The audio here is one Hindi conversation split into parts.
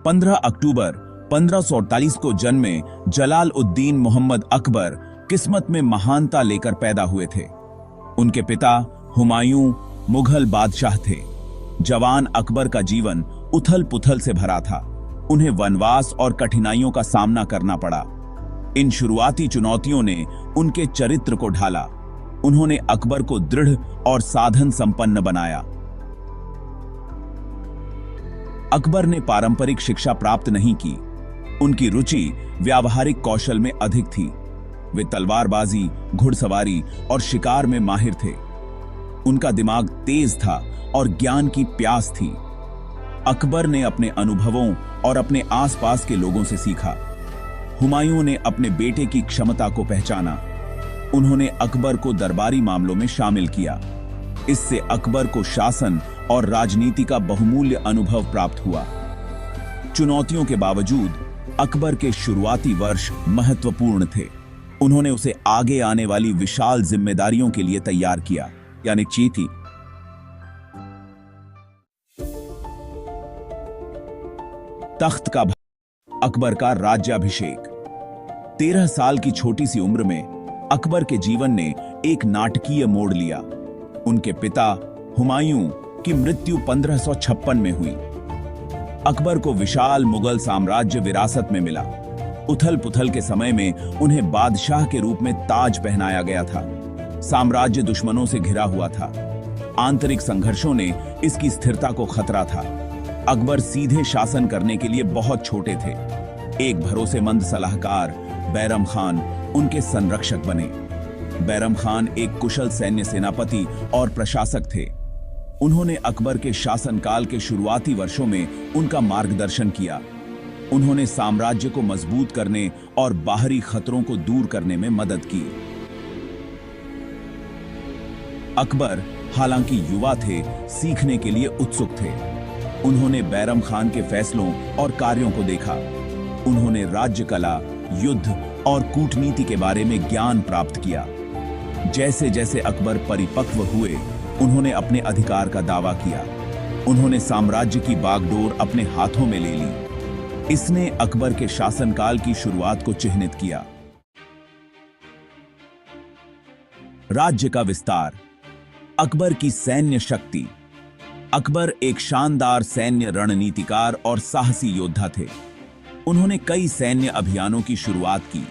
15 अक्टूबर 1548 को जन्मे जलाल उद्दीन मोहम्मद अकबर किस्मत में महानता लेकर पैदा हुए थे। उनके पिता हुमायूं मुगल बादशाह थे। जवान अकबर का जीवन उथल पुथल से भरा था। उन्हें वनवास और कठिनाइयों का सामना करना पड़ा। इन शुरुआती चुनौतियों ने उनके चरित्र को ढाला। उन्होंने अकबर को दृढ़ और साधन संपन्न बनाया। अकबर ने पारंपरिक शिक्षा प्राप्त नहीं की। उनकी रुचि व्यावहारिक कौशल में अधिक थी। वे तलवारबाजी, घुड़सवारी और शिकार में माहिर थे। उनका दिमाग तेज था और ज्ञान की प्यास थी। अकबर ने अपने अनुभवों और अपने आसपास के लोगों से सीखा। हुमायूं ने अपने बेटे की क्षमता को पहचाना। उन्होंने अकबर को दरबारी मामलों में शामिल किया। इससे अकबर को शासन और राजनीति का बहुमूल्य अनुभव प्राप्त हुआ। चुनौतियों के बावजूद अकबर के शुरुआती वर्ष महत्वपूर्ण थे। उन्होंने उसे आगे आने वाली विशाल जिम्मेदारियों के लिए तैयार किया, यानी चीथी। तख्त का अकबर का राज्याभिषेक। 13 साल की छोटी सी उम्र में अकबर के जीवन ने एक नाटकीय मोड़ लिया। उनके पिता हुमायूं की मृत्यु 1556 में हुई। अकबर को विशाल मुगल साम्राज्य विरासत में मिला। उथल पुथल के समय में उन्हें बादशाह के रूप में ताज पहनाया गया था। साम्राज्य दुश्मनों से घिरा हुआ था। आंतरिक संघर्षों ने इसकी स्थिरता को खतरा था। अकबर सीधे शासन करने के लिए बहुत छोटे थे। एक भरोसेमंद सलाहकार बैरम खान उनके संरक्षक बने। बैरम खान एक कुशल सैन्य सेनापति और प्रशासक थे। उन्होंने अकबर के शासनकाल के शुरुआती वर्षों में उनका मार्गदर्शन किया। उन्होंने साम्राज्य को मजबूत करने और बाहरी खतरों को दूर करने में मदद की। अकबर हालांकि युवा थे, सीखने के लिए उत्सुक थे। उन्होंने बैरम खान के फैसलों और कार्यों को देखा। उन्होंने राज्य कला, युद्ध और कूटनीति के बारे में ज्ञान प्राप्त किया। जैसे जैसे अकबर परिपक्व हुए, उन्होंने अपने अधिकार का दावा किया। उन्होंने साम्राज्य की बागडोर अपने हाथों में ले ली। इसने अकबर के शासनकाल की शुरुआत को चिह्नित किया। राज्य का विस्तार। अकबर की सैन्य शक्ति। अकबर एक शानदार सैन्य रणनीतिकार और साहसी योद्धा थे। उन्होंने कई सैन्य अभियानों की शुरुआत की।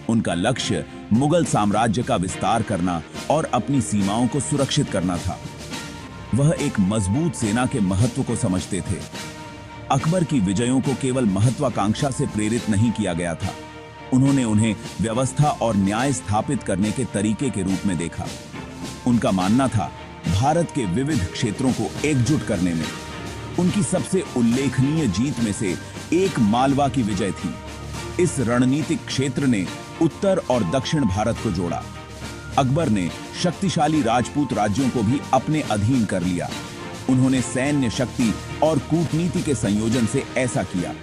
उनका लक्ष्य मुगल साम्राज्य का विस्तार करना और अपनी सीमाओं को सुरक्षित करना था। वह एक मजबूत सेना के महत्व को समझते थे। अकबर की विजयों को केवल महत्वाकांक्षा से प्रेरित नहीं किया गया था। उन्होंने उन्हें व्यवस्था और न्याय स्थापित करने के तरीके के रूप में देखा। उनका मानना था भारत के विविध क्षेत्रों को एकजुट करने में। उनकी सबसे उल्लेखनीय जीत में से एक मालवा की विजय थी। इस रणनीतिक क्षेत्र ने उत्तर और दक्षिण भारत को जोड़ा। अकबर ने शक्तिशाली राजपूत राज्यों को भी अपने अधीन कर लिया। उन्होंने सैन्य शक्ति और कूटनीति के संयोजन से ऐसा किया।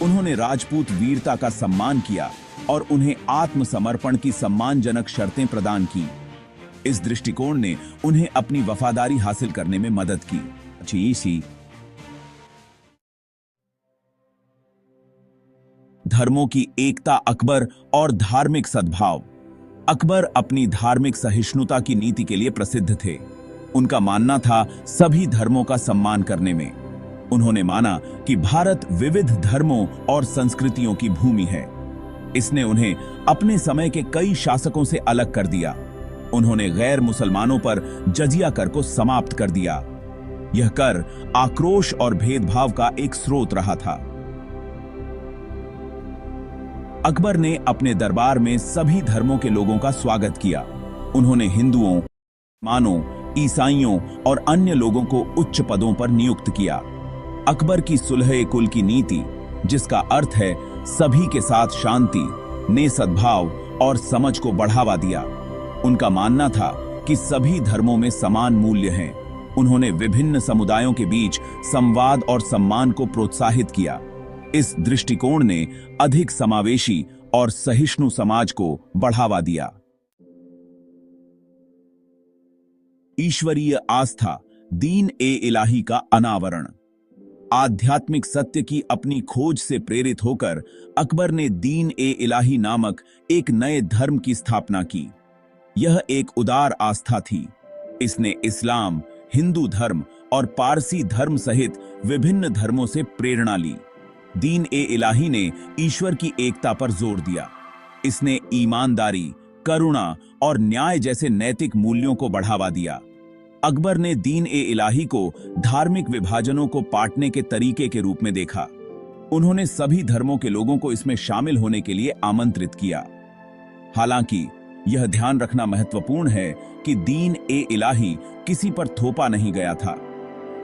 उन्होंने राजपूत वीरता का सम्मान किया और उन्हें आत्मसमर्पण की सम्मानजनक शर्तें प्रदान की। इस दृष्टिकोण ने उन्हें अपनी वफादारी हासिल करने में मदद की। धर्मों की एकता अकबर और धार्मिक सद्भाव। अकबर अपनी धार्मिक सहिष्णुता की नीति के लिए प्रसिद्ध थे। उनका मानना था सभी धर्मों का सम्मान करने में। उन्होंने माना कि भारत विविध धर्मों और संस्कृतियों की भूमि है। इसने उन्हें अपने समय के कई शासकों से अलग कर दिया। उन्होंने गैर मुसलमानों पर जजिया कर को समाप्त कर दिया। यह कर आक्रोश और भेदभाव का एक स्रोत रहा था। अकबर ने अपने दरबार में सभी धर्मों के लोगों का स्वागत किया। उन्होंने हिंदुओं, मुसलमानों, ईसाइयों और अन्य लोगों को उच्च पदों पर नियुक्त किया। अकबर की सुलह-ए-कुल की नीति, जिसका अर्थ है सभी के साथ शांति, ने सद्भाव और समझ को बढ़ावा दिया। उनका मानना था कि सभी धर्मों में समान मूल्य हैं। उन्होंने विभिन्न समुदायों के बीच संवाद और सम्मान को प्रोत्साहित किया। इस दृष्टिकोण ने अधिक समावेशी और सहिष्णु समाज को बढ़ावा दिया। ईश्वरीय आस्था, दीन ए इलाही का अनावरण। आध्यात्मिक सत्य की अपनी खोज से प्रेरित होकर अकबर ने दीन-ए-इलाही नामक एक नए धर्म की स्थापना की। यह एक उदार आस्था थी। इसने इस्लाम, हिंदू धर्म और पारसी धर्म सहित विभिन्न धर्मों से प्रेरणा ली। दीन-ए-इलाही ने ईश्वर की एकता पर जोर दिया। इसने ईमानदारी, करुणा और न्याय जैसे नैतिक मूल्यों को बढ़ावा दिया। अकबर ने दीन-ए-इलाही को धार्मिक विभाजनों को पाटने के तरीके के रूप में देखा। उन्होंने सभी धर्मों के लोगों को इसमें शामिल होने के लिए आमंत्रित किया। हालांकि यह ध्यान रखना महत्वपूर्ण है कि दीन-ए-इलाही किसी पर थोपा नहीं गया था।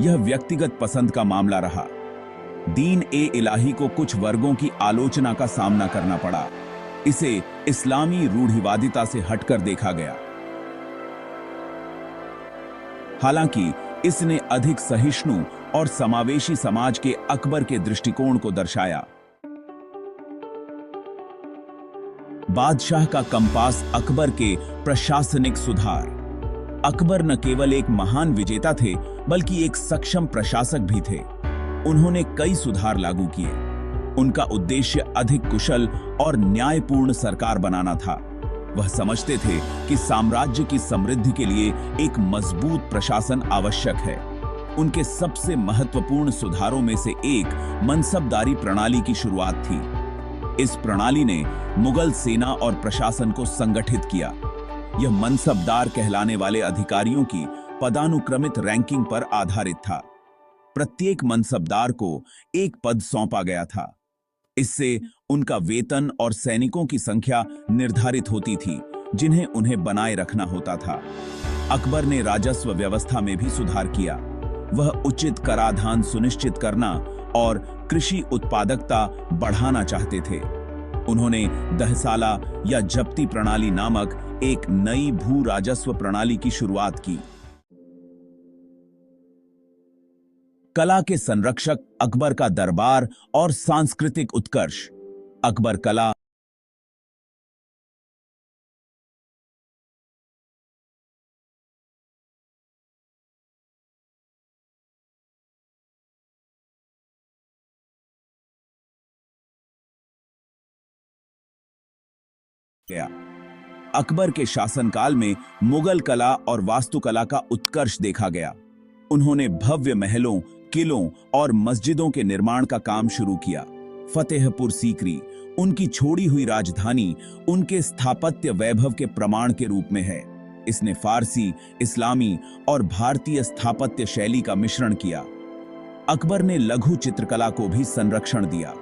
यह व्यक्तिगत पसंद का मामला रहा। दीन-ए-इलाही को कुछ वर्गों की आलोचना का सामना करना पड़ा। इसे इस्लामी रूढ़िवादिता से हटकर देखा गया। हालांकि इसने अधिक सहिष्णु और समावेशी समाज के अकबर के दृष्टिकोण को दर्शाया। बादशाह का कंपास अकबर के प्रशासनिक सुधार। अकबर न केवल एक महान विजेता थे, बल्कि एक सक्षम प्रशासक भी थे। उन्होंने कई सुधार लागू किए। उनका उद्देश्य अधिक कुशल और न्यायपूर्ण सरकार बनाना था। वह समझते थे कि साम्राज्य की समृद्धि के लिए एक मजबूत प्रशासन आवश्यक है। उनके सबसे महत्वपूर्ण सुधारों में से एक मनसबदारी प्रणाली की शुरुआत थी। इस प्रणाली ने मुगल सेना और प्रशासन को संगठित किया। यह मनसबदार कहलाने वाले अधिकारियों की पदानुक्रमित रैंकिंग पर आधारित था। प्रत्येक मनसबदार को एक पद सौंपा गया था। इससे उनका वेतन और सैनिकों की संख्या निर्धारित होती थी, जिन्हें उन्हें बनाए रखना होता था। अकबर ने राजस्व व्यवस्था में भी सुधार किया। वह उचित कराधान सुनिश्चित करना और कृषि उत्पादकता बढ़ाना चाहते थे। उन्होंने दहसाला या जब्ती प्रणाली नामक एक नई भू राजस्व प्रणाली की शुरुआत की। कला के संरक्षक अकबर का दरबार और सांस्कृतिक उत्कर्ष। अकबर कला गया। अकबर के शासनकाल में मुगल कला और वास्तुकला का उत्कर्ष देखा गया। उन्होंने भव्य महलों, किलों और मस्जिदों के निर्माण का काम शुरू किया। फतेहपुर सीकरी, उनकी छोड़ी हुई राजधानी, उनके स्थापत्य वैभव के प्रमाण के रूप में है। इसने फारसी, इस्लामी और भारतीय स्थापत्य शैली का मिश्रण किया। अकबर ने लघु चित्रकला को भी संरक्षण दिया।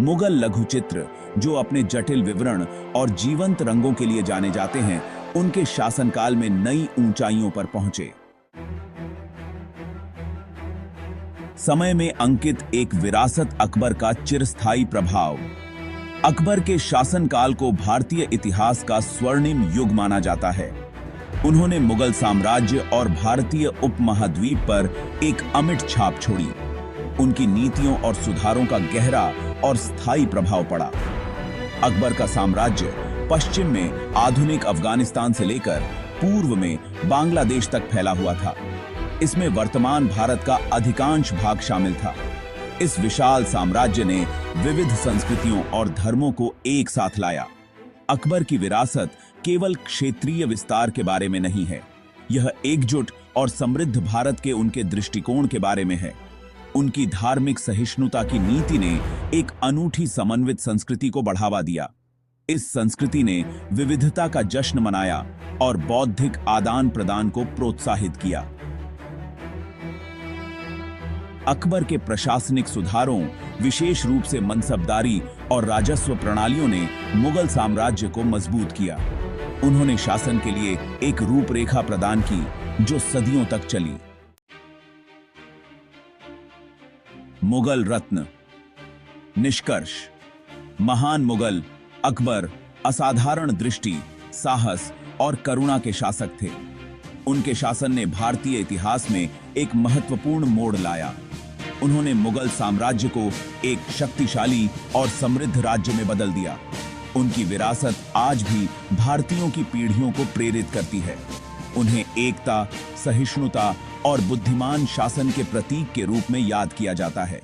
मुगल लघु चित्र, जो अपने जटिल विवरण और जीवंत रंगों के लिए जाने जाते हैं, उनके शासनकाल में नई ऊंचाइयों पर पहुंचे। समय में अंकित एक विरासत अकबर का चिरस्थायी प्रभाव। अकबर के शासनकाल को भारतीय इतिहास का स्वर्णिम युग माना जाता है। उन्होंने मुगल साम्राज्य और भारतीय उपमहाद्वीप पर एक अमिट छाप छोड़ी। उनकी नीतियों और सुधारों का गहरा और स्थायी प्रभाव पड़ा। अकबर का साम्राज्य पश्चिम में आधुनिक अफगानिस्तान से लेकर पूर्व में बांग्लादेश तक फैला हुआ था। इसमें वर्तमान भारत का अधिकांश भाग शामिल था। इस विशाल साम्राज्य ने विविध संस्कृतियों और धर्मों को एक साथ लाया। अकबर की विरासत केवल क्षेत्रीय विस्तार के बारे में नहीं है, यह एकजुट और समृद्ध भारत के उनके दृष्टिकोण के बारे में है। उनकी धार्मिक सहिष्णुता की नीति ने एक अनूठी समन्वित संस्कृति को बढ़ावा दिया। इस संस्कृति ने विविधता का जश्न मनाया और बौद्धिक आदान प्रदान को प्रोत्साहित किया। अकबर के प्रशासनिक सुधारों, विशेष रूप से मनसबदारी और राजस्व प्रणालियों ने मुगल साम्राज्य को मजबूत किया। उन्होंने शासन के लिए एक रूपरेखा प्रदान की जो सदियों तक चली। मुगल रत्न। निष्कर्ष: महान मुगल अकबर असाधारण दृष्टि, साहस और करुणा के शासक थे। उनके शासन ने भारतीय इतिहास में एक महत्वपूर्ण मोड़ लाया। उन्होंने मुगल साम्राज्य को एक शक्तिशाली और समृद्ध राज्य में बदल दिया। उनकी विरासत आज भी भारतीयों की पीढ़ियों को प्रेरित करती है। उन्हें एकता, सहिष्णुता और बुद्धिमान शासन के प्रतीक के रूप में याद किया जाता है।